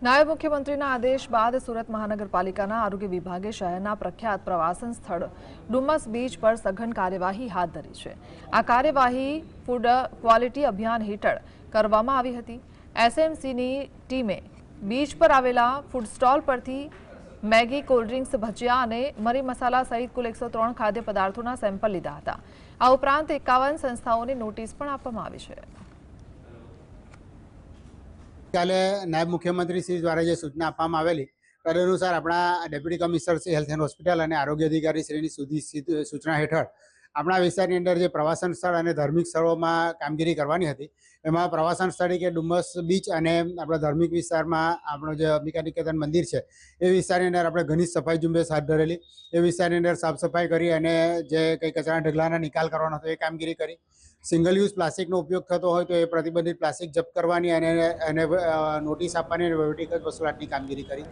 નાયબ મુખ્યમંત્રીના આદેશ બાદ સુરત મહાનગરપાલિકાના આરોગ્ય વિભાગે શહેરના પ્રખ્યાત પ્રવાસન સ્થળ ડુમસ બીચ પર સઘન કાર્યવાહી હાથ ધરી છે। આ કાર્યવાહી ફૂડ ક્વોલિટી અભિયાન હેઠળ કરવામાં આવી હતી। એસએમસીની ટીમે બીચ પર આવેલા ફૂડ સ્ટોલ પરથી મેગી, કોલ્ડ ડ્રિંક્સ, ભજીયા અને મરી મસાલા સહિત કુલ 103 ખાદ્ય પદાર્થોના સેમ્પલ લીધા હતા। આ ઉપરાંત 51 સંસ્થાઓને નોટિસ પણ આપવામાં આવી છે। કાલે નાયબ મુખ્યમંત્રી શ્રી દ્વારા જે સૂચના આપવામાં આવેલી તદનુસાર આપણા deputy commissioner Shri health and hospital અને આરોગ્ય અધિકારી શ્રીની સૂચના હેઠળ આપણા વિસ્તારની અંદર જે પ્રવાસન સ્થળ અને ધાર્મિક સ્થળોમાં કામગીરી કરવાની હતી એમાં પ્રવાસન સ્થળ કે ડુમસ બીચ અને આપણા ધાર્મિક વિસ્તારમાં આપણો જે અંબિકા નિકેતન મંદિર છે એ વિસ્તારની અંદર આપણે ઘણી સફાઈ ઝુંબેશ હાથ ધરેલી। એ વિસ્તારની અંદર સાફ સફાઈ કરી અને જે કંઈ કચરાના ઢગલાના નિકાલ કરવાનો હતો એ કામગીરી કરી। સિંગલ યુઝ પ્લાસ્ટિકનો ઉપયોગ થતો હોય તો એ પ્રતિબંધિત પ્લાસ્ટિક જપ્ત કરવાની અને નોટિસ આપવાની અને વહીવટી વસૂલાતની કામગીરી કરી।